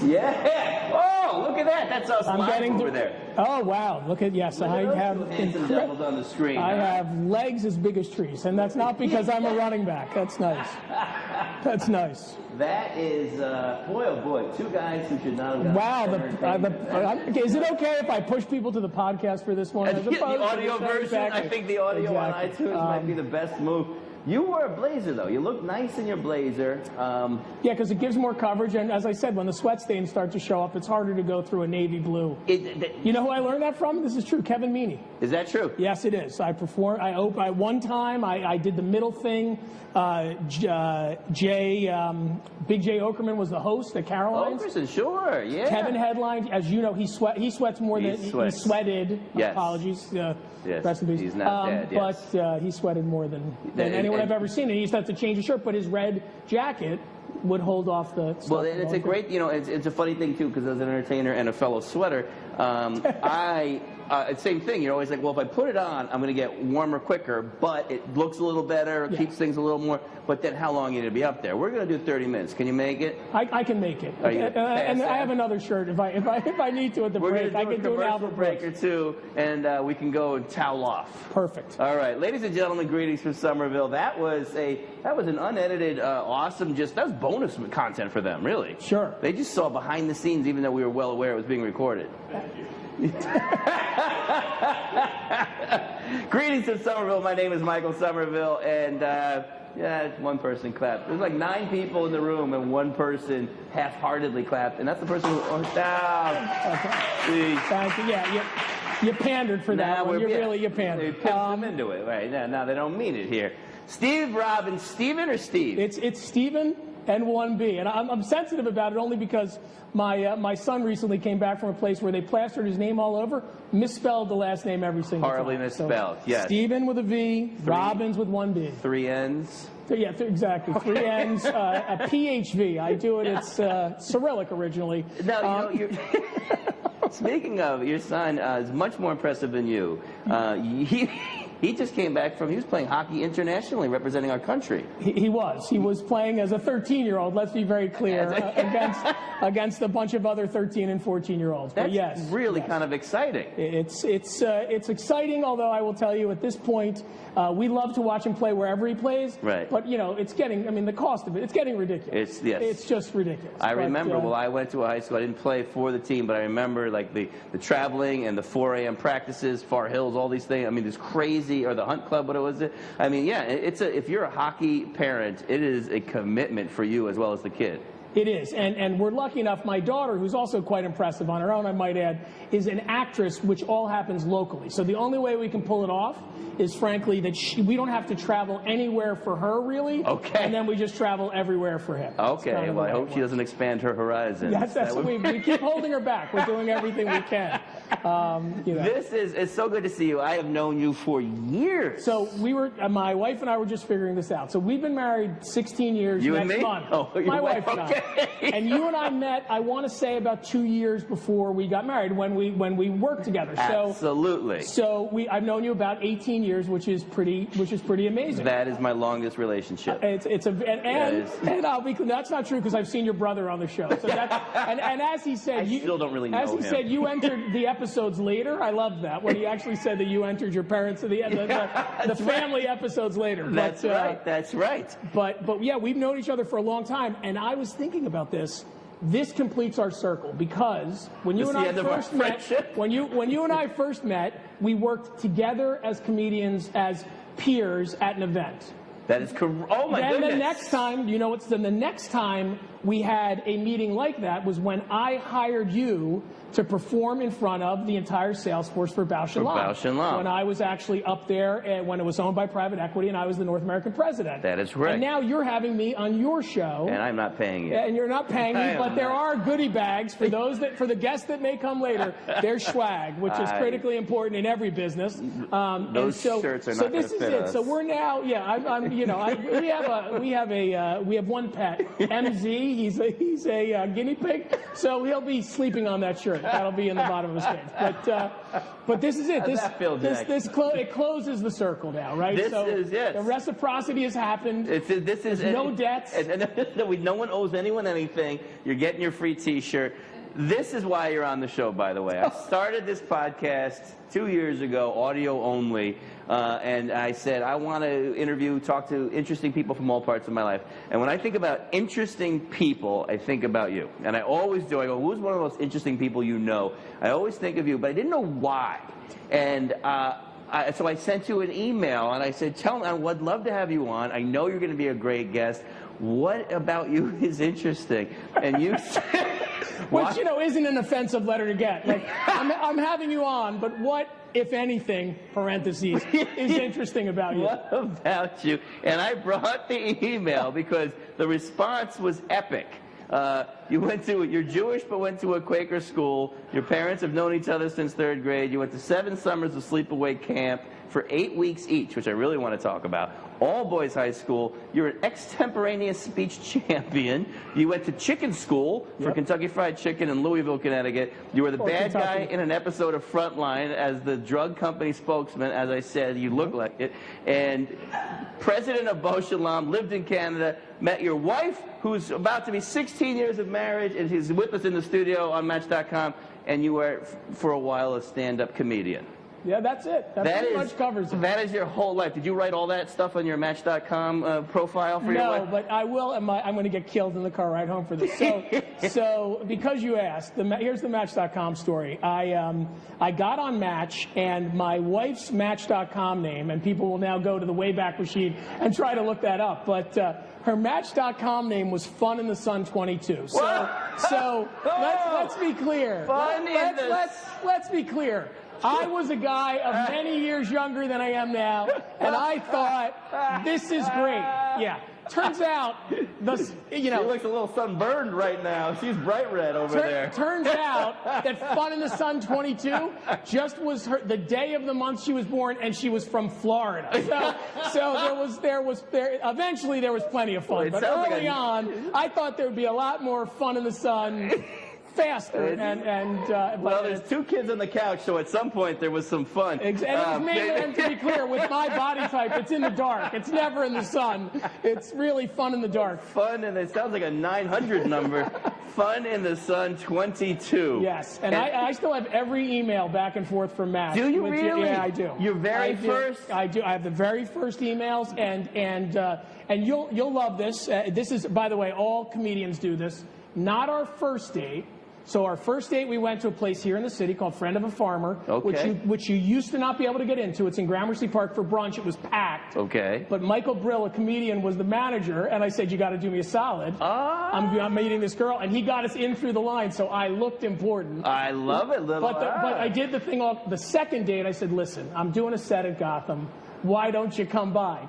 Yeah. Oh, look at that. That's us live over there. Oh, wow. Look at, yes, I have handsome devils on the screen. I have legs as big as trees, and that's not because I'm a running back. That's nice. That's nice. That is, boy, oh boy, two guys who should not have gotten Wow. Is it okay if I push people to the podcast for this one? The audio version, exactly. I think the audio on iTunes might be the best move. You wore a blazer, though. You look nice in your blazer. Yeah, because it gives more coverage. And as I said, when the sweat stains start to show up, it's harder to go through a navy blue. You know who I learned that from? This is true. Kevin Meaney. Is that true? Yes, it is. I performed. One time, I did the middle thing. Big J Okerman was the at Caroline's. Okerson, sure, yeah. Kevin headlined. As you know, he sweats more than he sweated. Yes. Apologies. Yes. Rest in peace. He's not dead. Yes. But he sweated more than anyone I've ever seen. And he used to have to change his shirt, but his red jacket would hold off the stuff. Well, it's a great, it's a funny thing, too, because as an entertainer and a fellow sweater, same thing. You're always like, well, if I put it on, I'm going to get warmer quicker, but it looks a little better, keeps things a little more. But then how long are you going to be up there? We're going to do 30 minutes. Can you make it? I can make it. And I have another shirt if I need to at the break. I can do an album break or two, and we can go and towel off. Perfect. All right, ladies and gentlemen, greetings from Somerville. That was an unedited, awesome. That was bonus content for them, really. Sure. They just saw behind the scenes, even though we were well aware it was being recorded. Thank you. Greetings from Somerville. My name is Michael Somerville, and one person clapped. There's like 9 people in the room, and one person half-heartedly clapped, and that's the person who down. Okay. Thank you. Yeah, you pandered for that one. You pandered. They pimped them into it. Right now, they don't mean it here. Steve Robbins, Steven or Steve? It's Steven and 1B, and I'm sensitive about it only because my son recently came back from a place where they plastered his name all over, misspelled the last name every single time. Horribly misspelled, yes. Steven with a V, Robbins with 1B. 3 N's? Yeah, exactly. 3 N's, a PHV. I do it, it's Cyrillic originally. No, speaking of, your son is much more impressive than you. He just came back he was playing hockey internationally, representing our country. He was playing as a 13-year-old, let's be very clear, against a bunch of other 13 and 14-year-olds. That's really kind of exciting. It's exciting, although I will tell you at this point, we love to watch him play wherever he plays. Right. But, it's getting, the cost of it's getting ridiculous. It's just ridiculous. I remember, I went to a high school, I didn't play for the team, but I remember like the traveling and the 4 a.m. practices, Far Hills, all these things. This crazy, or the Hunt Club, what was it? If you're a hockey parent, it is a commitment for you as well as the kid. It is, and we're lucky enough, my daughter, who's also quite impressive on her own, I might add, is an actress, which all happens locally. So the only way we can pull it off is, frankly, that we don't have to travel anywhere for her, really. Okay. And then we just travel everywhere for him. Okay, well, I hope she doesn't expand her horizons. Yes, we keep holding her back. We're doing everything we can. It's so good to see you. I have known you for years. So my wife and I were just figuring this out. So we've been married 16 years next month. Oh, my wife and I. And you and I met, I want to say, about 2 years before we got married, when we worked together. Absolutely. So I've known you about 18 years, which is pretty amazing. That is my longest relationship. That's not true, because I've seen your brother on the show. So and as he said, I still don't really know him. As he said, you entered the episodes later. I love that, when he actually said that you entered your parents to the family episodes later. That's right. That's right. But yeah, we've known each other for a long time, and I was thinking about this. This completes our circle, because when you and I first met, we worked together as comedians, as peers at an event. That is correct. Oh my goodness. Then the next time we had a meeting like that was when I hired you to perform in front of the entire sales force for Bausch & Lomb. When I was actually up there, when it was owned by private equity, and I was the North American president. That is right. And now you're having me on your show. And I'm not paying you. And you're not paying me, but there are goodie bags for the guests that may come later. There's swag, which is critically important in every business. Those shirts are not going to fit us. So we're now, we have one pet, MZ. He's a guinea pig, so he'll be sleeping on that shirt. That'll be in the bottom of his cage. But this is it. It closes the circle now, right? This is it. The reciprocity has happened. There's no debts. No one owes anyone anything. You're getting your free T-shirt. This is why you're on the show, by the way. I started this podcast 2 years ago, audio only, and I said I want to talk to interesting people from all parts of my life. And when I think about interesting people, I think about you. And I always do. I go, who's one of the most interesting people you know? I always think of you, but I didn't know why. And so I sent you an email, and I said, tell me, I would love to have you on. I know you're going to be a great guest. What about you is interesting? And you said... Which, isn't an offensive letter to get. Like, I'm having you on, but what, if anything, parentheses, is interesting about you? What about you? And I brought the email because the response was epic. You're Jewish but went to a Quaker school. Your parents have known each other since 3rd grade. You went to 7 summers of sleepaway camp for 8 weeks each, which I really want to talk about. All boys high school. You're an extemporaneous speech champion. You went to chicken school for Kentucky Fried Chicken in Louisville, Connecticut. You were the bad guy in an episode of Frontline as the drug company spokesman. As I said, you look like it. And president of Beau Shalom, lived in Canada, met your wife, who's about to be 16 years of marriage, and she's with us in the studio on Match.com, and you were, for a while, a stand-up comedian. Yeah, that's it. That pretty much covers it. That is your whole life. Did you write all that stuff on your Match.com profile for your life? No, but I will. I'm going to get killed in the car ride home for this. So because you asked, here's the Match.com story. I got on Match, and my wife's Match.com name, and people will now go to the Wayback Machine and try to look that up, but her Match.com name was Fun in the Sun 22. So let's be clear. Let's be clear. I was a guy of many years younger than I am now, and I thought, this is great. Yeah. Turns out, She looks a little sunburned right now. She's bright red over there. Turns out that Fun in the Sun 22 just was the day of the month she was born, and she was from Florida. So eventually there was plenty of fun. But early on, I thought there would be a lot more Fun in the Sun. Faster well, there's 2 kids on the couch, so at some point there was some fun. And to be clear, with my body type, it's in the dark. It's never in the sun. It's really fun in the dark. Fun, and it sounds like a 900 number. Fun in the Sun 22. Yes, and I still have every email back and forth from Matt. Do you really? Yeah, I do. Your very first? I do. I have the very first emails, and you'll love this. This is, by the way, all comedians do this. Not our first date. So our first date, we went to a place here in the city called Friend of a Farmer, which you used to not be able to get into. It's in Gramercy Park for brunch. It was packed. Okay. But Michael Brill, a comedian, was the manager, and I said, you got to do me a solid. I'm meeting this girl, and he got us in through the line, so I looked important. I love it, But I did the thing off the second date. I said, listen, I'm doing a set at Gotham. Why don't you come by?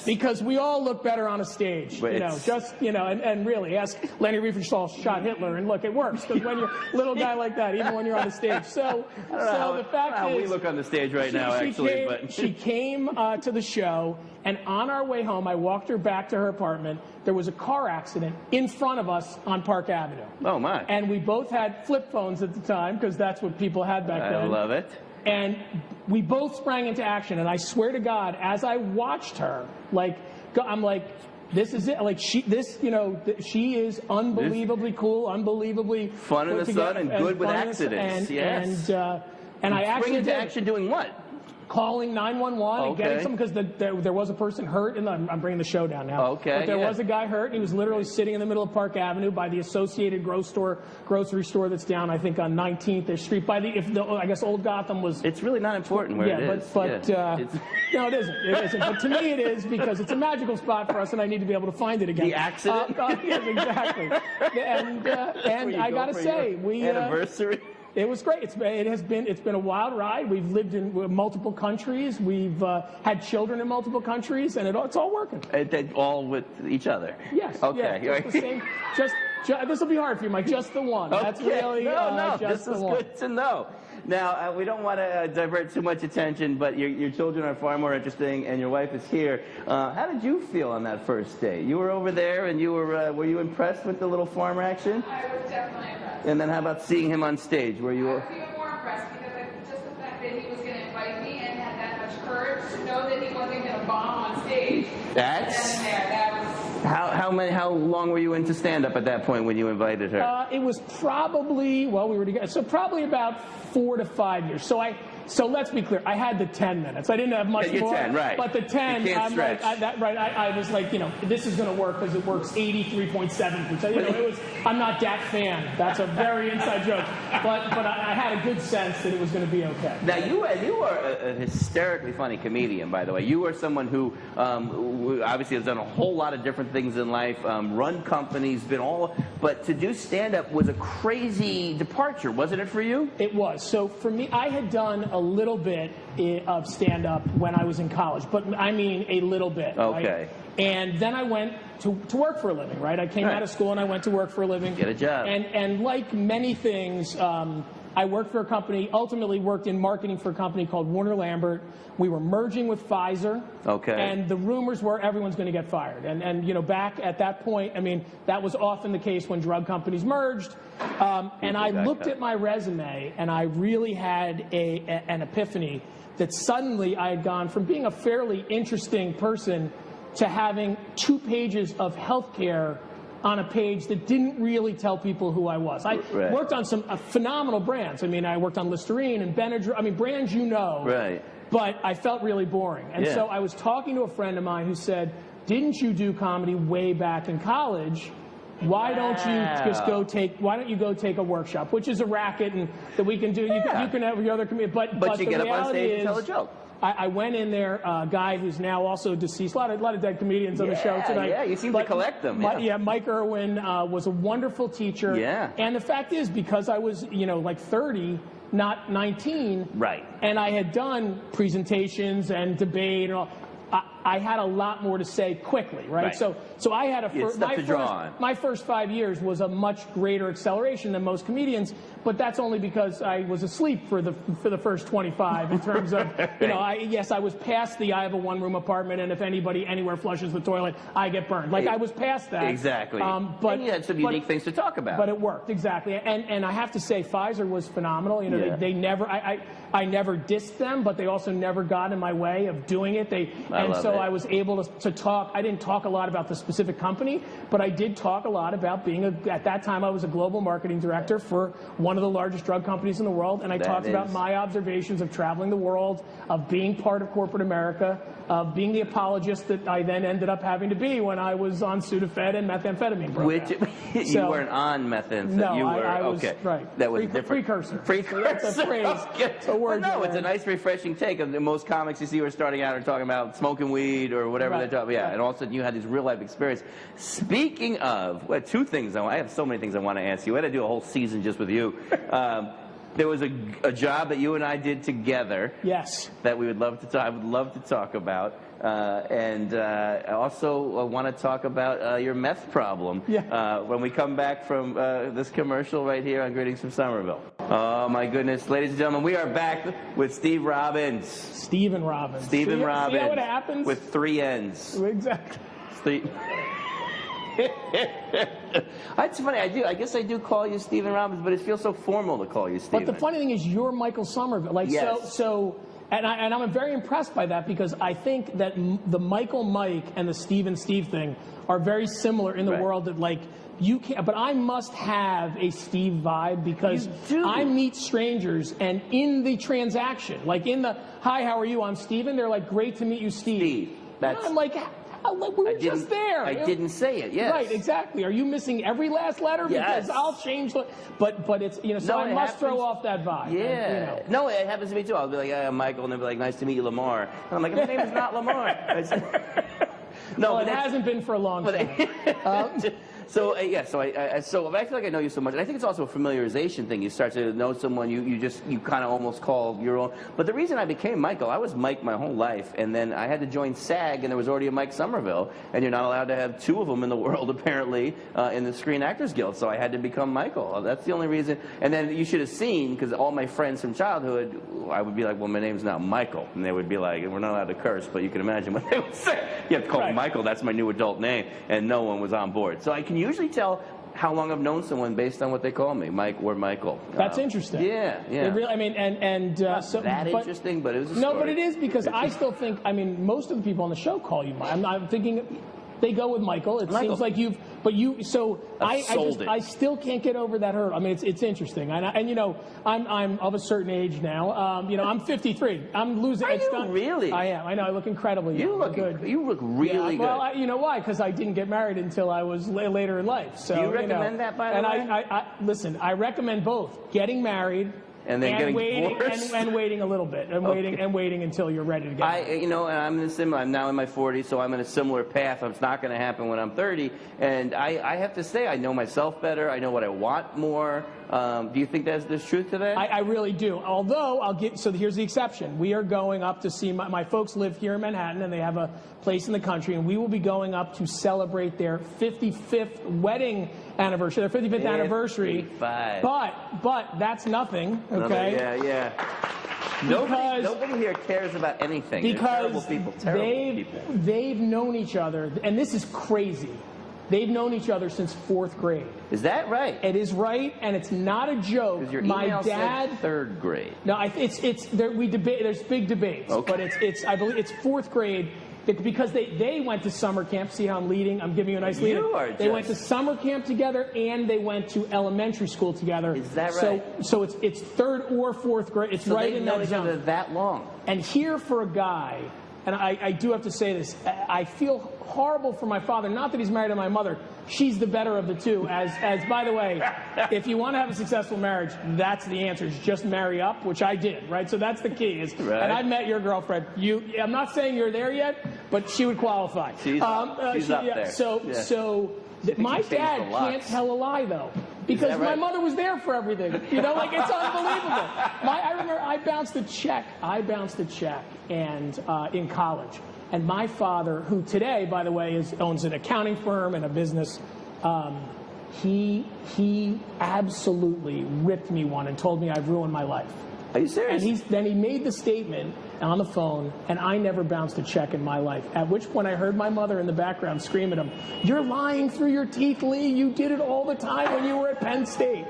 Because we all look better on a stage, and really, ask Leni Riefenstahl shot Hitler, and look, it works, because when you're a little guy like that, even when you're on the stage. So the fact is, how we look on the stage right now, actually. She came to the show, and on our way home, I walked her back to her apartment. There was a car accident in front of us on Park Avenue. Oh, my. And we both had flip phones at the time, because that's what people had back then. I love it. And we both sprang into action, and I swear to God, as I watched her, I'm like, this is it. Like she is unbelievably cool, unbelievably fun in the sun, and good with accidents. And I actually into action doing what? Calling 911 and getting someone, because there was a person hurt, and I'm bringing the show down now. But there was a guy hurt, and he was literally sitting in the middle of Park Avenue by the Associated grocery store that's down, I think, on 19th Street. I guess Old Gotham was. It's really not important where it is. No, it isn't. It isn't. But to me, it is, because it's a magical spot for us, and I need to be able to find it again. The accident. Yes, exactly. And I gotta say, anniversary. It was great. It's been a wild ride. We've lived in multiple countries. We've had children in multiple countries, and it's all working. All with each other. Yes. Okay. Yeah, just the same. This will be hard for you, Mike. Just the one. Okay. That's really no. just This the is one. good to know. Now, we don't want to divert too much attention, but your children are far more interesting, and your wife is here. How did you feel on that first day? You were over there, and you were you impressed with the little farm action? I was definitely impressed. And then how about seeing him on stage? Were you? I was even more impressed because just the fact that he was going to invite me and had that much courage to know that he wasn't going to bomb on stage. That's. And there, that was. How long were you into stand-up at that point when you invited her? It was probably, well, we were together, so probably about 4 to 5 years. So let's be clear. I had the 10 minutes. I didn't have much more. 10, right. But the 10, you can't I'm stretch. like, I was like, this is going to work because it works 83.7%. I'm not that fan. That's a very inside joke. But I had a good sense that it was going to be okay. Now, you are a hysterically funny comedian, by the way. You are someone who obviously has done a whole lot of different things in life, run companies, but to do stand-up was a crazy departure, wasn't it for you? It was. So for me, I had done a little bit of stand-up when I was in college, but I mean a little bit. Okay. Right? And then I went to work for a living, right? I came out of school and I went to work for a living. Get a job. And like many things, I worked for a company, ultimately worked in marketing for a company called Warner Lambert. We were merging with Pfizer. Okay. And the rumors were everyone's going to get fired. And back at that point, I mean, that was often the case when drug companies merged. And I looked at my resume and I really had an epiphany that suddenly I had gone from being a fairly interesting person to having 2 pages of healthcare on a page that didn't really tell people who I was. I worked on some phenomenal brands. I mean, I worked on Listerine and Benadryl. I mean, brands you know. Right. But I felt really boring. And so I was talking to a friend of mine who said, didn't you do comedy way back in college? Why don't you go take a workshop, which is a racket and that we can do. You can have your other comedian. But you the get up on reality stage is, and tell a joke. I went in there, a guy who's now also deceased. A lot of dead comedians on the show tonight. Yeah, you seem to collect them. Mike Irwin was a wonderful teacher. Yeah. And the fact is, because I was, like 30, not 19. Right. And I had done presentations and debate and all. I had a lot more to say quickly, right? So I had my first 5 years was a much greater acceleration than most comedians, but that's only because I was asleep for the first 25 in terms of, I was past the I have a one-room apartment and if anybody anywhere flushes the toilet, I get burned. Like I was past that. Exactly. But and you had some unique things to talk about. But it worked, exactly. And I have to say, Pfizer was phenomenal. They never, I never dissed them, but they also never got in my way of doing it. I was able to talk. I didn't talk a lot about the specific company, but I did talk a lot about being at that time I was a global marketing director for one of the largest drug companies in the world, and I talked about my observations of traveling the world, of being part of corporate America, of being the apologist that I then ended up having to be when I was on Sudafed and methamphetamine program. You weren't on methamphetamine. No, you were, I was, okay. right. That was different. Precursor. So that's a phrase. It's a word. Well, no, it's a nice, refreshing take. Most comics you see who are starting out are talking about smoking weed or whatever they're talking about. Yeah, and all of a sudden you had this real life experience. Speaking of, 2 things I have so many things I want to ask you. I had to do a whole season just with you. There was a job that you and I did together. Yes. That we would love to talk. I would love to talk about. And I also want to talk about your meth problem. Yeah. When we come back from this commercial right here on Greetings from Somerville. Oh my goodness, ladies and gentlemen, we are back with Steve Robbins. Stephen Robbins. Stephen Robbins. See how it happens? With 3 N's. Exactly. Steve. It's funny. I guess I do call you Stephen Robbins, but it feels so formal to call you Stephen. But the funny thing is, you're Michael Somerville. And I'm very impressed by that because I think that the Michael Mike and the Stephen Steve thing are very similar in the world that you can't. But I must have a Steve vibe because I meet strangers and in the transaction, like in the hi, how are you? I'm Stephen. They're like, great to meet you, Steve. I'm like. We were just there. I didn't say it. Yes. Right. Exactly. Are you missing every last letter? Yes. Because I'll change. But it's So I must throw off that vibe. Yeah. And, No, it happens to me too. I'll be like, I'm Michael, and they'll be like, nice to meet you, Lamar. And I'm like, his name is not Lamar. No, it hasn't been for a long time. So yeah, so I feel like I know you so much, and I think it's also a familiarization thing. You start to know someone, you kind of almost call your own. But the reason I became Michael, I was Mike my whole life, and then I had to join SAG, and there was already a Mike Somerville, and you're not allowed to have two of them in the world apparently in the Screen Actors Guild. So I had to become Michael. That's the only reason. And then you should have seen, because all my friends from childhood, I would be like, well, my name's now Michael, and they would be like, we're not allowed to curse, but you can imagine what they would say. You have to call me Michael. That's my new adult name, and no one was on board. So I can usually tell how long I've known someone based on what they call me, Mike or Michael. That's interesting. Yeah, yeah. It really, I mean, Not that interesting, but it was a story. No, but it is, because I still think, I mean, most of the people on the show call you Mike. I'm thinking they go with Michael. It seems like I still can't get over that hurdle. I mean, it's interesting, and you know, I'm of a certain age now. You know, I'm 53. I'm losing. Are you really? I am. I know. I look incredibly young. You look good. You look really good. Well, you know why? Because I didn't get married until I was later in life. So do you recommend that, by the way? And I listen. I recommend both: getting married. And then getting waiting, divorced? and waiting a little bit, and waiting until you're ready to get married. You know, and I'm now in my 40s, so I'm in a similar path. It's not going to happen when I'm 30. And I have to say, I know myself better. I know what I want more. Do you think there's truth to that? I really do. Although, so here's the exception. We are going up to see, my folks live here in Manhattan, and they have a place in the country, and we will be going up to celebrate their 55th wedding anniversary, their 55th anniversary. But that's nothing, okay? Yeah. Nobody here cares about anything. Because terrible people. They've known each other, and this is crazy. They've known each other since 4th grade. Is that right? It is right, and it's not a joke. Because your My email dad said 3rd grade. No, we debate. There's big debates, okay. But I believe it's 4th grade. Because they went to summer camp. See how I'm leading? I'm giving you a nice lead. They went to summer camp together, and they went to elementary school together. Is that right? So it's 3rd or 4th grade. It's right in that zone. They've known each other that long. And here for a guy, and I do have to say this, I feel horrible for my father. Not that he's married to my mother. She's the better of the two. As by the way, if you want to have a successful marriage, that's the answer. Is just marry up, which I did, right? So that's the key. And I've met your girlfriend. I'm not saying you're there yet, but she would qualify. She's up there. So my dad can't tell a lie, though. Because my mother was there for everything. You know, like, it's unbelievable. I remember I bounced a check. And in college. And my father, who today, by the way, owns an accounting firm and a business, he absolutely ripped me one and told me I've ruined my life. Are you serious? And then he made the statement on the phone, and I never bounced a check in my life. At which point I heard my mother in the background scream at him, "You're lying through your teeth, Lee. You did it all the time when you were at Penn State."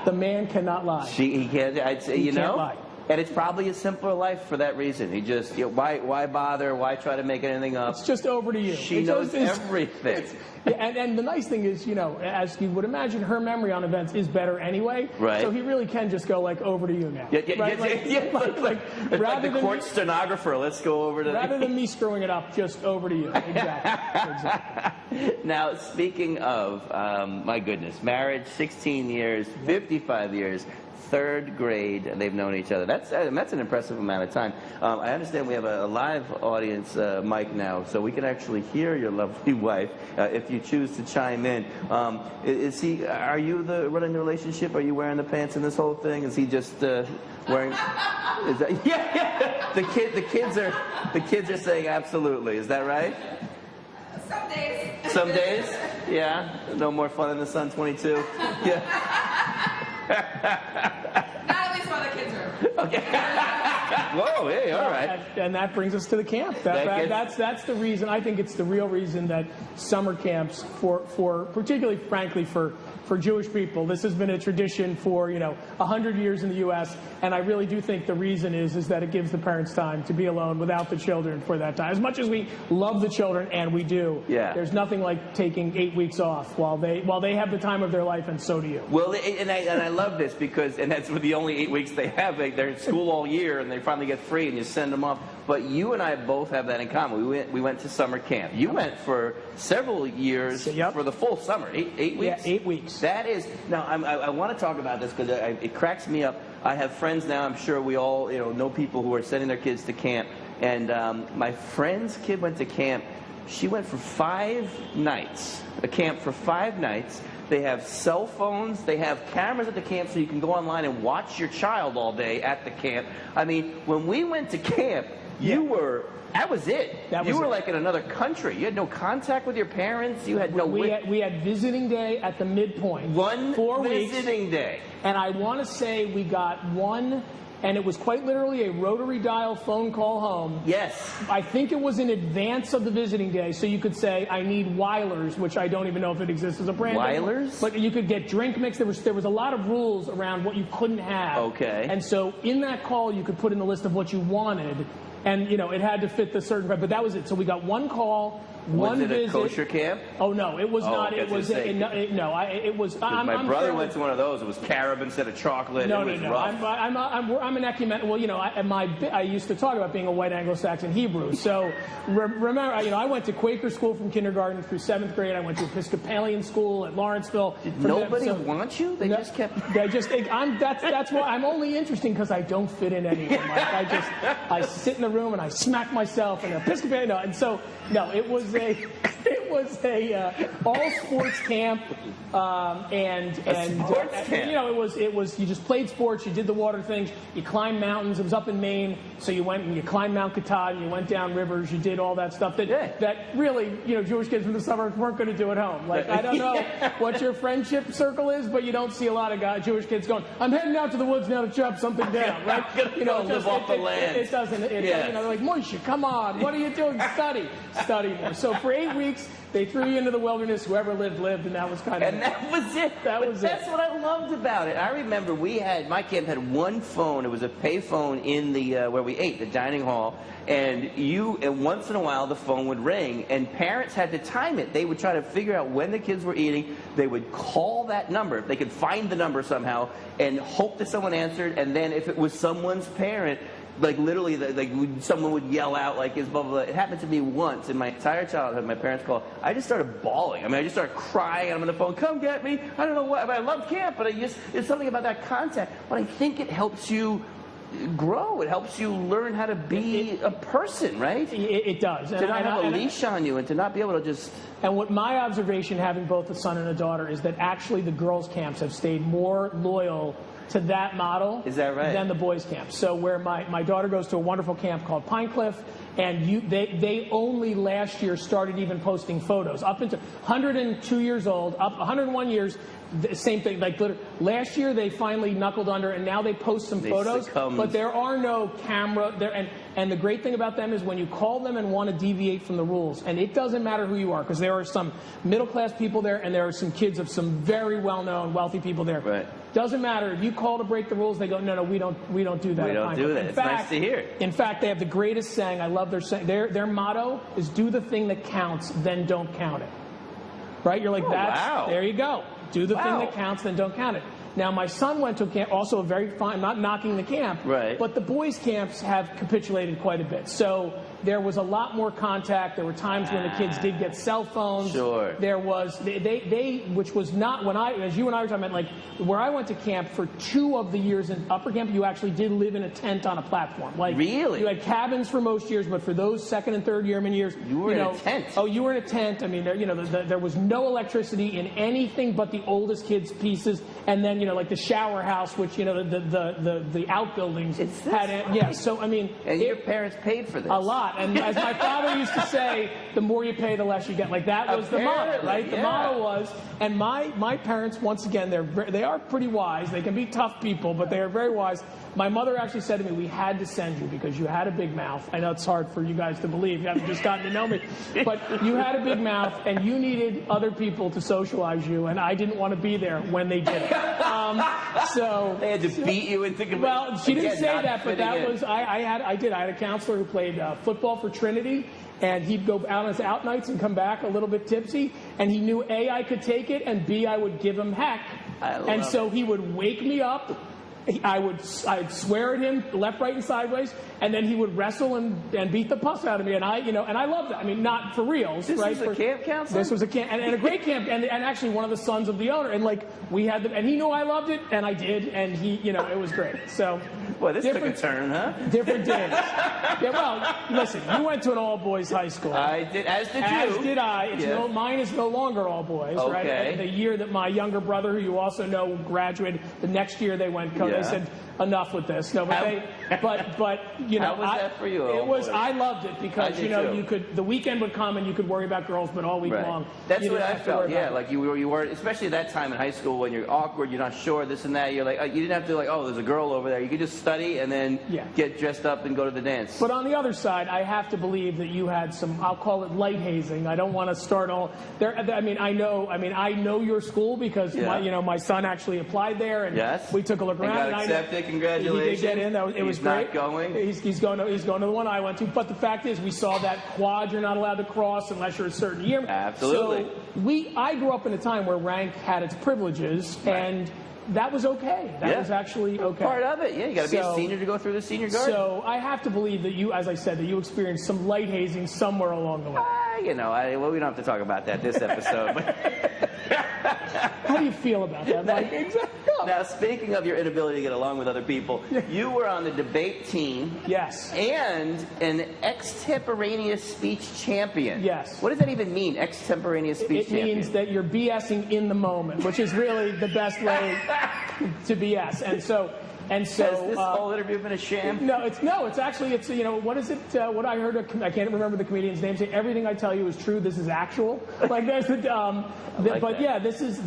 The man cannot lie. He can't. I'd say, he can't lie. And it's probably a simpler life for that reason. He just, why bother? Why try to make anything up? It's just over to you. She knows everything. And the nice thing is, you know, as you would imagine, her memory on events is better anyway. Right. So he really can just go, like, over to you now. It's like the court stenographer. Let's go over to rather than me screwing it up, just over to you. Exactly. Now, speaking of, my goodness, marriage, 16 years, 55 years. 3rd grade, and they've known each other. That's an impressive amount of time. I understand we have a live audience mic now, so we can actually hear your lovely wife if you choose to chime in. Are you running the relationship? Are you wearing the pants in this whole thing? Is he just wearing? Is that, yeah. The kids are saying absolutely. Is that right? Some days. Some days? Yeah. No more fun in the sun. 22. Yeah. Not at least while the kids are. Okay. Whoa, hey, all right. And that brings us to the camp. That's the reason. I think it's the real reason that summer camps, for particularly, frankly, for Jewish people, this has been a tradition for 100 years in the U.S. And I really do think the reason is that it gives the parents time to be alone without the children for that time. As much as we love the children, and we do, there's nothing like taking 8 weeks off while they have the time of their life, and so do you. Well, and I love this because that's the only 8 weeks they have. They're in school all year, and they finally get free, and you send them off. But you and I both have that in common. We went to summer camp. You went for several years for the full summer, 8 weeks. Yeah, 8 weeks. That is now. I want to talk about this because it cracks me up. I have friends now. I'm sure we all know people who are sending their kids to camp. And my friend's kid went to camp. She went for 5 nights, a camp for 5 nights. They have cell phones. They have cameras at the camp so you can go online and watch your child all day at the camp. I mean, when we went to camp, that was it. You were like in another country. You had no contact with your parents. You had no... We had visiting day at the midpoint. 4 weeks. Visiting day. And I want to say we got one... And it was quite literally a rotary dial phone call home. Yes. I think it was in advance of the visiting day, so you could say, I need Weilers, which I don't even know if it exists as a brand. Weilers? But you could get drink mix. There was a lot of rules around what you couldn't have. Okay. And so in that call, you could put in the list of what you wanted. And, it had to fit the certain... But that was it. So we got one call... One was it visit. A kosher camp? Oh no, it was not. It was it was. My brother went to one of those. It was carob instead of chocolate. No, it was no. rough. I'm an ecumenical. Well, I used to talk about being a white Anglo-Saxon Hebrew. So remember, I went to Quaker school from kindergarten through 7th grade. I went to Episcopalian school at Lawrenceville. Did nobody want you? They just kept. They just. That's why I'm only interesting because I don't fit in anywhere. I sit in the room and I smack myself and Episcopalian. No, and so no, it was a all sports camp, and sports camp. It was you just played sports, you did the water things, you climbed mountains. It was up in Maine, so you went and you climbed Mount Katahdin, you went down rivers, you did all that stuff that really Jewish kids from the suburbs weren't going to do at home. Like I don't know what your friendship circle is, but you don't see a lot of Jewish kids going, I'm heading out to the woods now to chop something down, right? Live off the land. It doesn't. They're like, Moshe, come on, what are you doing? Study more. So for 8 weeks, they threw you into the wilderness. Whoever lived, and that was kind of. And that was it. That's what I loved about it. I remember my camp had one phone. It was a pay phone in the where we ate, the dining hall. And once in a while the phone would ring, and parents had to time it. They would try to figure out when the kids were eating. They would call that number if they could find the number somehow, and hope that someone answered. And then if it was someone's parent, like literally, someone would yell out like his blah, blah, blah. It happened to me once in my entire childhood. My parents called. I just started bawling. I mean, I just started crying. I'm on the phone. Come get me. I don't know what. I love camp, but there's something about that contact. But I think it helps you grow. It helps you learn how to be a person, right? It does. To not have a leash on you and to not be able to just... And what my observation, having both a son and a daughter, is that actually the girls' camps have stayed more loyal to that model. Is that right? Than the boys' camp. So where my daughter goes to a wonderful camp called Pine Cliff, and they only last year started even posting photos. Up into 102 years old, up 101 years, the same thing. Like last year they finally knuckled under, and now they post some photos. But there are no camera there. And the great thing about them is when you call them and want to deviate from the rules, and it doesn't matter who you are, because there are some middle-class people there, and there are some kids of some very well-known, wealthy people there. Right. Doesn't matter. If you call to break the rules, they go, no, we don't do that. We don't do that. It's nice to hear. In fact, they have the greatest saying. I love their saying. Their motto is do the thing that counts, then don't count it. Right? You're like, wow. There you go. Do the thing that counts, then don't count it. Now, my son went to a camp, also a very fine, I'm not knocking the camp, right. But the boys' camps have capitulated quite a bit. So there was a lot more contact. There were times when the kids did get cell phones. Sure. There was, which was not, as you and I were talking about, like, where I went to camp for 2 of the years in upper camp, you actually did live in a tent on a platform. Like, really? You had cabins for most years, but for those 2nd and 3rd yearman years, you were in a tent. Oh, you were in a tent. I mean, there was no electricity in anything but the oldest kids' pieces, and then, like the shower house, which, the outbuildings had. Yeah, so, I mean. And your parents paid for this. A lot. And as my father used to say, the more you pay, the less you get. Like, that was the motto, right? Yeah. The motto was, and my parents, once again, they are pretty wise. They can be tough people, but they are very wise. My mother actually said to me, we had to send you because you had a big mouth. I know it's hard for you guys to believe. You haven't just gotten to know me. But you had a big mouth, and you needed other people to socialize you, and I didn't want to be there when they did it. So they had to beat you into commitment. Well, she didn't say that, but that was I had a counselor who played football for Trinity, and he'd go out on his out nights and come back a little bit tipsy, and he knew A, I could take it, and B, I would give him heck. So he would wake me up I'd swear at him left, right, and sideways, and then he would wrestle and beat the pus out of me, and I loved it. I mean, not for reals, right? This was a camp counselor? This was a camp, and a great camp, and actually one of the sons of the owner, and like we had and he knew I loved it, and I did, and he, it was great. So. Boy, this took a turn, huh? Different days. Yeah, well, listen, you went to an all-boys high school. I did, as did you. As did I. Mine is no longer all-boys, right? Okay. The year that my younger brother, who you also know, graduated, the next year they went, they said, enough with this. No, but How was that for you? It was. I loved it because you could. The weekend would come and you could worry about girls, but all week long. That's what I felt. Yeah, like you were, especially at that time in high school when you're awkward, you're not sure this and that. You're like, you didn't have to there's a girl over there. You could just study and then get dressed up and go to the dance. But on the other side, I have to believe that you had some. I'll call it light hazing. I don't want to start all there. I mean, I know your school because my son actually applied there and we took a look around. And got accepted. Congratulations. He did get in. It was great. Not going. He's going to the one I went to. But the fact is, we saw that quad you're not allowed to cross unless you're a certain year. Absolutely. So I grew up in a time where rank had its privileges, and that was okay. That was actually okay. Part of it. Yeah, you got to be a senior to go through the senior guard. So I have to believe that you, as I said, that you experienced some light hazing somewhere along the way. We don't have to talk about that this episode. But how do you feel about that, Mike? Now, speaking of your inability to get along with other people, you were on the debate team. Yes. And an extemporaneous speech champion. Yes. What does that even mean, extemporaneous speech champion? It means that you're BSing in the moment, which is really the best way to BS. And so has this whole interview been a sham? No, it's actually what is it? What I heard, I can't remember the comedian's name. Say everything I tell you is true. This is actual. Like there's the, this is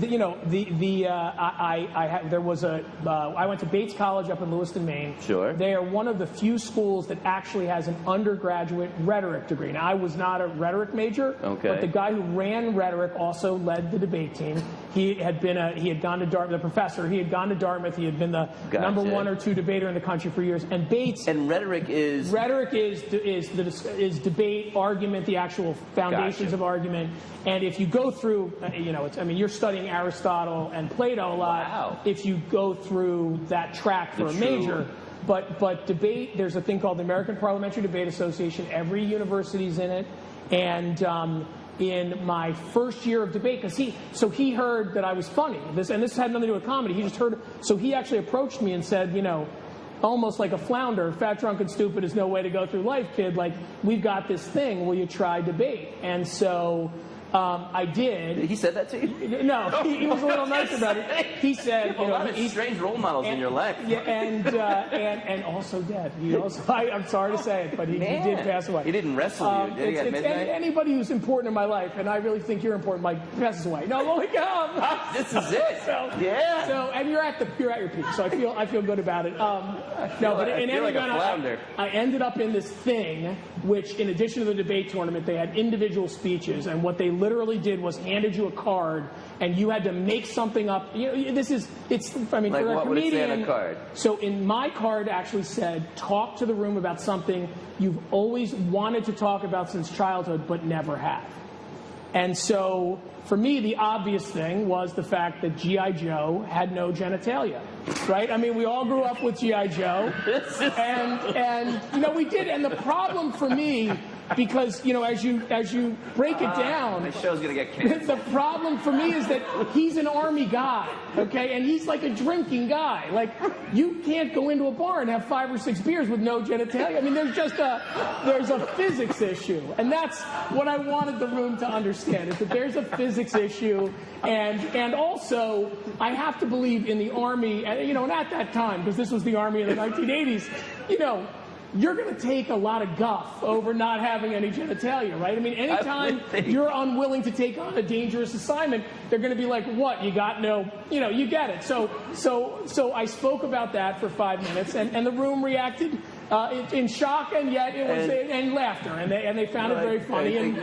I went to Bates College up in Lewiston, Maine. Sure. They are one of the few schools that actually has an undergraduate rhetoric degree. Now I was not a rhetoric major, but the guy who ran rhetoric also led the debate team. He had gone to Dartmouth. The professor. He had gone to Dartmouth. He had been the number 1 or 2 debater in the country for years. And Bates. And rhetoric is debate, argument, the actual foundations of argument. And if you go through, you're studying Aristotle and Plato a lot. Wow. If you go through that track for a major. But debate, there's a thing called the American Parliamentary Debate Association. Every university's in it. And in my first year of debate, because he heard that I was funny. This had nothing to do with comedy. He just heard. So he actually approached me and said, almost like a flounder, fat, drunk, and stupid is no way to go through life, kid. Like, we've got this thing. Will you try debate? And so I did. He said that to you? No, he was a little nice about it. He said, a lot of strange role models in your life. Yeah, and also dead. I'm sorry to say it, but he did pass away. He didn't wrestle you, did he, at midnight? Anybody who's important in my life, and I really think you're important, Mike, passes away. No, well, this is it. So, and you're at your peak. So I feel good about it. I ended up in this thing, which, in addition to the debate tournament, they had individual speeches, and what they literally did was handed you a card, and you had to make something up. For a what would it say on a card? So in my card actually said, talk to the room about something you've always wanted to talk about since childhood, but never have. And so for me, the obvious thing was the fact that G.I. Joe had no genitalia, right? I mean, we all grew up with G.I. Joe, and we did. And the problem for me, because as you break it down, this show's gonna get canceled. The problem for me is that he's an army guy, okay, and he's like a drinking guy. Like, you can't go into a bar and have 5 or 6 beers with no genitalia. I mean, there's a physics issue, and that's what I wanted the room to understand, is that there's a physics issue, and also I have to believe in the army, and at that time, because this was the army in the 1980s, you're going to take a lot of guff over not having any genitalia, right? I mean, anytime you're unwilling to take on a dangerous assignment, they're going to be like, what, you got no, you get it. So I spoke about that for 5 minutes, and the room reacted in shock, and yet it was and laughter, and they found it very funny, and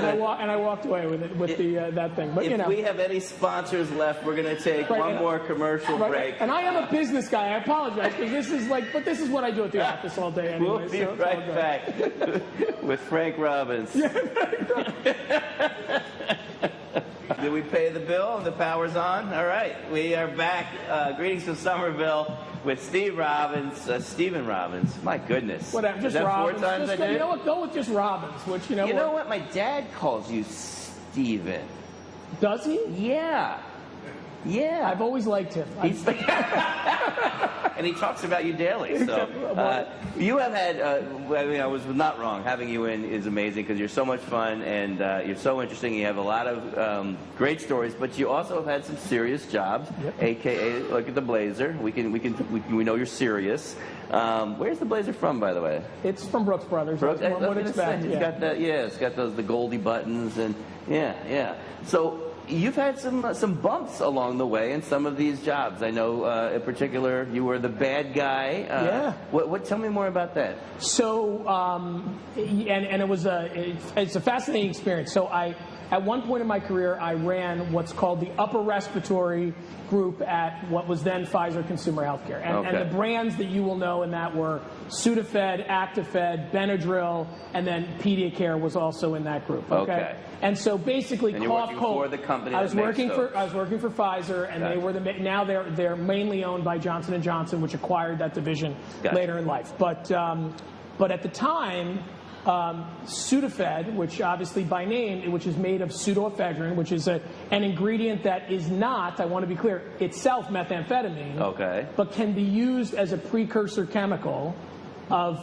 I walked away with it with that thing. But if we have any sponsors left, we're going to take one more commercial break. And I am a business guy. I apologize, because this is what I do at the office all day anyway. We'll be right back with Frank Robbins. Did we pay the bill? The power's on? All right. We are back. Greetings from Somerville with Steve Robbins. Stephen Robbins. My goodness. Whatever. Just Is that Robbins. 4 times Just I did? You know what? Go with just Robbins, which, you know. You know what? My dad calls you Stephen. Does he? Yeah. Yeah. I've always liked him. He's and he talks about you daily. So you have had, I mean, I was not wrong. Having you in is amazing because you're so much fun and you're so interesting. You have a lot of great stories, but you also have had some serious jobs, aka look at the blazer. We know you're serious. Where's the blazer from, by the way? It's from Brooks Brothers. Brooks, One would expect. It's got that. Yeah, it's got the Goldie buttons and yeah. So. You've had some bumps along the way in some of these jobs. I know, in particular, you were the bad guy. What? Tell me more about that. So, and it was it's a fascinating experience. So at one point in my career, I ran what's called the upper respiratory group at what was then Pfizer Consumer Healthcare. And the brands that you will know in that were Sudafed, Actifed, Benadryl, and then Pediacare was also in that group. Okay. And so basically, and cough, cold. For the company I was working for Pfizer, and they were now they're mainly owned by Johnson & Johnson, which acquired that division later in life. But at the time, Sudafed, which obviously by name, which is made of pseudoephedrine, which is an ingredient that is not, I want to be clear, itself methamphetamine, but can be used as a precursor chemical of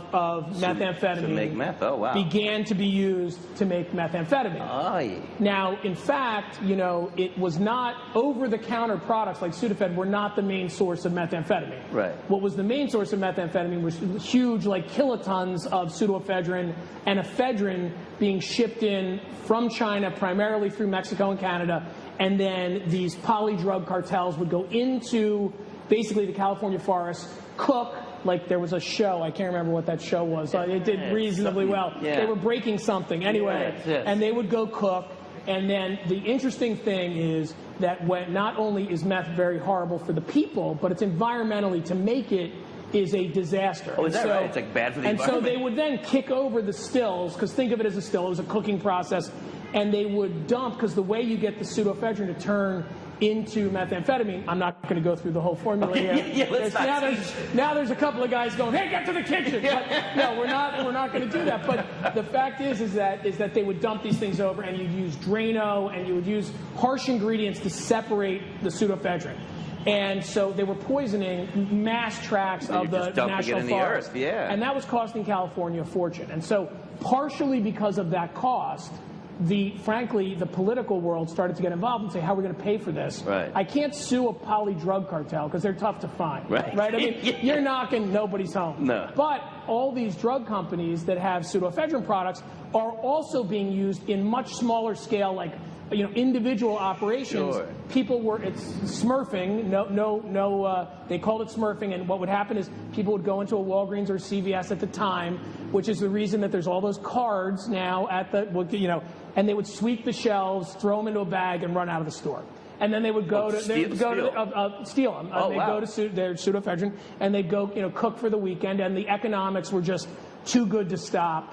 methamphetamine. To make meth, began to be used to make methamphetamine. Oh, yeah. Now, in fact, it was not over-the-counter products like Sudafed were not the main source of methamphetamine. Right. What was the main source of methamphetamine was huge, like kilotons of pseudoephedrine and ephedrine being shipped in from China, primarily through Mexico and Canada, and then these polydrug cartels would go into basically the California forest, cook. Like there was a show, I can't remember what that show was. It did reasonably well. Yeah. They were breaking something anyway, and they would go cook. And then the interesting thing is that when not only is meth very horrible for the people, but it's environmentally to make it is a disaster. Oh, is that right? It's like bad for the environment. And so they would then kick over the stills, because think of it as a still. It was a cooking process, and they would dump, because the way you get the pseudoephedrine to turn into methamphetamine. I'm not going to go through the whole formula here. Now there's a couple of guys going, "Hey, get to the kitchen!" But no, we're not going to do that. But the fact is that they would dump these things over, and you'd use Drano, and you would use harsh ingredients to separate the pseudoephedrine. And so they were poisoning mass tracts of the national forest. And that was costing California a fortune. And so partially because of that cost, frankly, the political world started to get involved and say, how are we going to pay for this? Right. I can't sue a polydrug cartel because they're tough to find. Right? I mean, you're knocking nobody's home. No. But all these drug companies that have pseudoephedrine products are also being used in much smaller scale, like individual operations. Sure. It's smurfing. They called it smurfing, and what would happen is people would go into a Walgreens or CVS at the time, which is the reason that there's all those cards now at the, and they would sweep the shelves, throw them into a bag, and run out of the store. And then they would go steal them. They'd go to their pseudoephedrine, and they'd go, cook for the weekend, and the economics were just too good to stop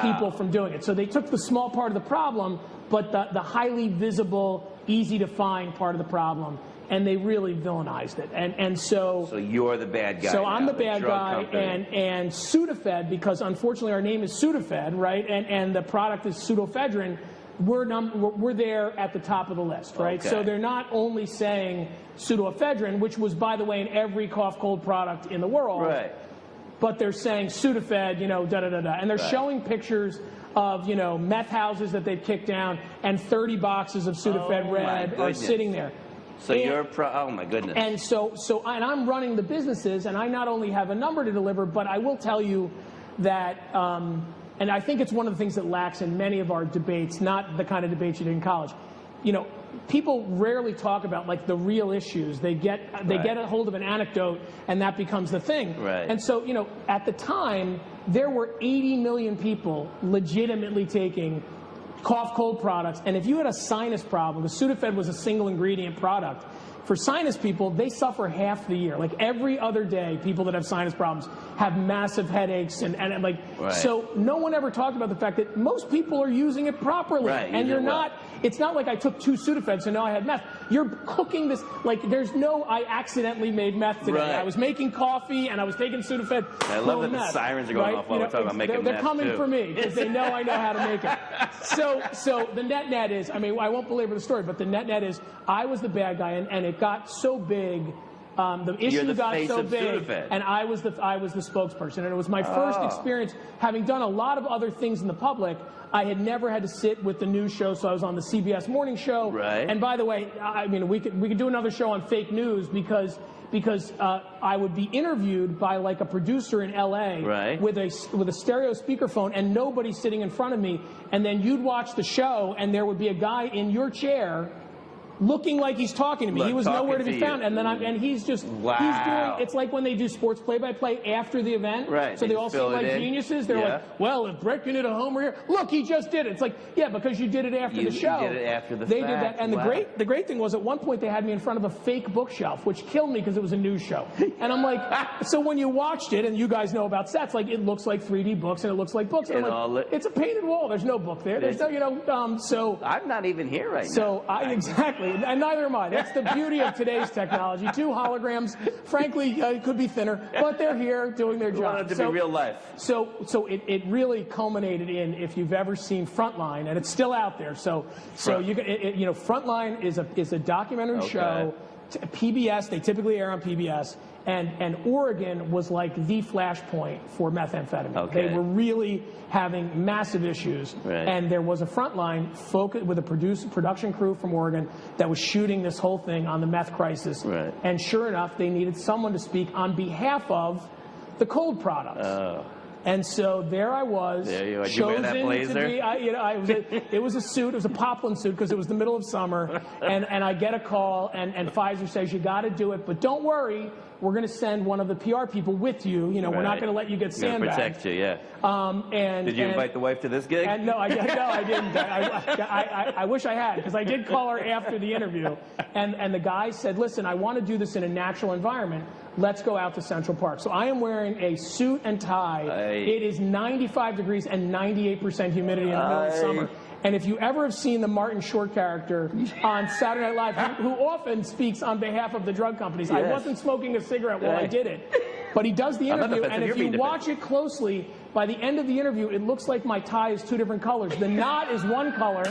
people from doing it. So they took the small part of the problem, but the highly visible, easy to find part of the problem, and they really villainized it. And so you're the bad guy. So I'm the bad guy, and Sudafed, because unfortunately our name is Sudafed, right? And the product is pseudoephedrine. We're there at the top of the list, right? Okay. So they're not only saying pseudoephedrine, which was, by the way, in every cough cold product in the world, right? But they're saying Sudafed, and they're showing pictures of meth houses that they've kicked down, and 30 boxes of Sudafed Red are sitting there. So oh my goodness. And and I'm running the businesses, and I not only have a number to deliver, but I will tell you that, and I think it's one of the things that lacks in many of our debates, not the kind of debates you did in college. People rarely talk about like the real issues. They get a hold of an anecdote, and that becomes the thing. Right. And so, at the time, there were 80 million people legitimately taking cough cold products, and if you had a sinus problem, the Sudafed was a single ingredient product. for sinus people, they suffer half the year. Like every other day, people that have sinus problems have massive headaches and like, so no one ever talked about the fact that most people are using it properly. And you're not, it's not like I took 2 Sudafeds and now I had meth. You're cooking this, like there's no, I accidentally made meth today. I was making coffee and I was taking Sudafed. I love that the sirens are going off while we're talking about making meth. They're coming for me because they know I know how to make it. So the net is, I mean, I won't belabor the story, but the net is, I was the bad guy, and it got so big. The issue got so big, and I was the spokesperson, and it was my first experience having done a lot of other things in the public. I had never had to sit with the news show, so I was on the CBS morning show. And by the way, I mean we could do another show on fake news because I would be interviewed by like a producer in LA with a stereo speakerphone and nobody sitting in front of me, and then you'd watch the show and there would be a guy in your chair looking like he's talking to me. He was nowhere to be found, and then he's just he's doing. It's like when they do sports play-by-play after the event, so they all seem like geniuses. They're like, well, if Brett can hit a homer here, look, he just did it. It's like, yeah, because you did it after the show. You did it after the fact. They did that, and the great thing was at one point they had me in front of a fake bookshelf, which killed me because it was a news show, and I'm like, so when you watched it, and you guys know about sets, like it looks like 3D books and it looks like books. And I'm like, it's a painted wall. There's no book there. There's no, so I'm not even here right now. So exactly. And neither am I. That's the beauty of today's technology. 2 holograms, frankly, could be thinner, but they're here doing their job. We want it to be real life. So it really culminated in, if you've ever seen Frontline, and it's still out there. So you can, Frontline is a documentary show. PBS, they typically air on PBS. And Oregon was like the flashpoint for methamphetamine. They were really having massive issues. And there was a Frontline focus with a production crew from Oregon that was shooting this whole thing on the meth crisis. And sure enough, they needed someone to speak on behalf of the cold products. And so there I was, chosen to be. It was a suit. It was a poplin suit because it was the middle of summer. And I get a call, and Pfizer says, you got to do it, but don't worry. We're going to send one of the PR people with you. We're not going to let you get sandbagged. Protect you, Did you invite the wife to this gig? No, I didn't. I wish I had, because I did call her after the interview. And the guy said, listen, I want to do this in a natural environment. Let's go out to Central Park. So I am wearing a suit and tie. It is 95 degrees and 98% humidity in the middle of summer. And if you ever have seen the Martin Short character on Saturday Night Live, who often speaks on behalf of the drug companies, I wasn't smoking a cigarette while I did it. But he does the interview, and if you watch it closely, by the end of the interview, it looks like my tie is 2 different colors. The knot is one color,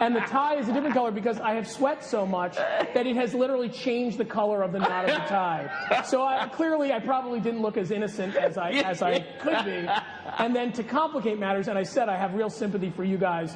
and the tie is a different color because I have sweat so much that it has literally changed the color of the knot of the tie. So clearly I probably didn't look as innocent as I could be. And then to complicate matters, and I said I have real sympathy for you guys,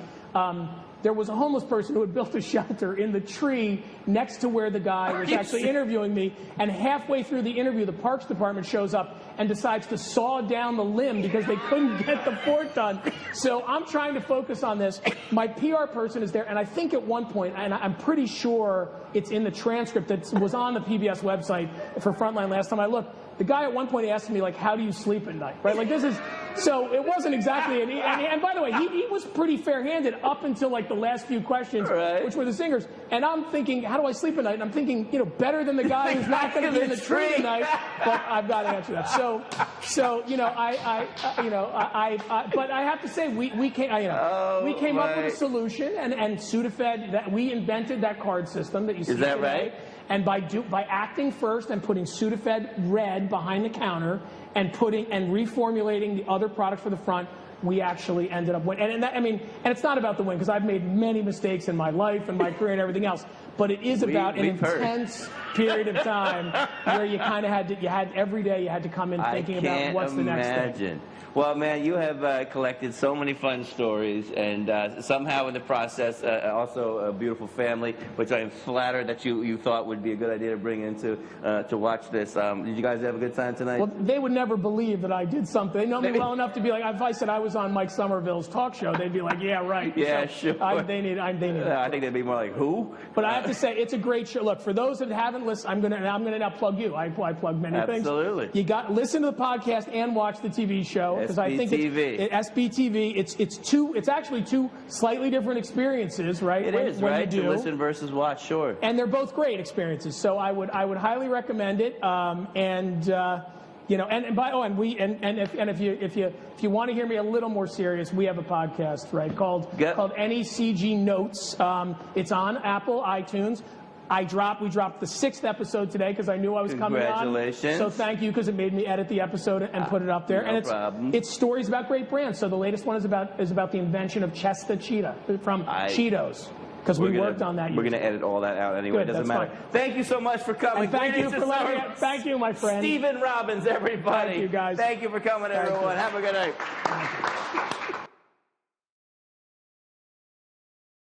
there was a homeless person who had built a shelter in the tree next to where the guy was actually interviewing me, and halfway through the interview, the Parks Department shows up and decides to saw down the limb because they couldn't get the fort done. So I'm trying to focus on this. My PR person is there, and I think at one point, and I'm pretty sure it's in the transcript that was on the PBS website for Frontline last time I looked, the guy at one point asked me, like, how do you sleep at night? Right? Like, this is, so it wasn't exactly, and by the way, he was pretty fair-handed up until, like, the last few questions, which were the singers. And I'm thinking, how do I sleep at night? And I'm thinking, better than the guy who's not going to be in the tree tonight, but I've got to answer that. So but I have to say, we came up with a solution, and Sudafed, that we invented that card system that you see today. Is that right? And by acting first and putting Sudafed red behind the counter and reformulating the other products for the front, we actually ended up winning. And it's not about the win, because I've made many mistakes in my life and my career and everything else. But it is about an intense period of time where you kind of every day you had to come in thinking about what's the next thing. Well, man, you have collected so many fun stories, and somehow in the process, also a beautiful family, which I am flattered that you thought would be a good idea to bring into to watch this. Did you guys have a good time tonight? Well, they would never believe that I did something. They know me well enough to be like, if I said I was on Mike Somerville's talk show, they'd be like, yeah, right. Yeah, so, sure. They need I think they'd be more like, who? But I have to say, it's a great show. Look, for those that haven't haven't listened, I'm gonna now plug you. I plug many things. Absolutely. You got listen to the podcast and watch the TV show because I think SBTV. It's actually two slightly different experiences, right? It is right to listen versus watch, sure. And they're both great experiences. So I would highly recommend it. If you want to hear me a little more serious, we have a podcast, right, called NECG Notes. It's on Apple iTunes. We dropped the 6th episode today because I knew I was coming on. Congratulations. So thank you, because it made me edit the episode and put it up there. No problem. It's stories about great brands. So the latest one is about the invention of Chesta Cheetah from Cheetos. Because we worked on that. We're going to edit all that out anyway. Good, it doesn't matter. fine. Thank you so much for coming. And thank you for letting me. Thank you, my friend. Stephen Robbins, everybody. Thank you, guys. Thank you for coming, everyone. Have a good night.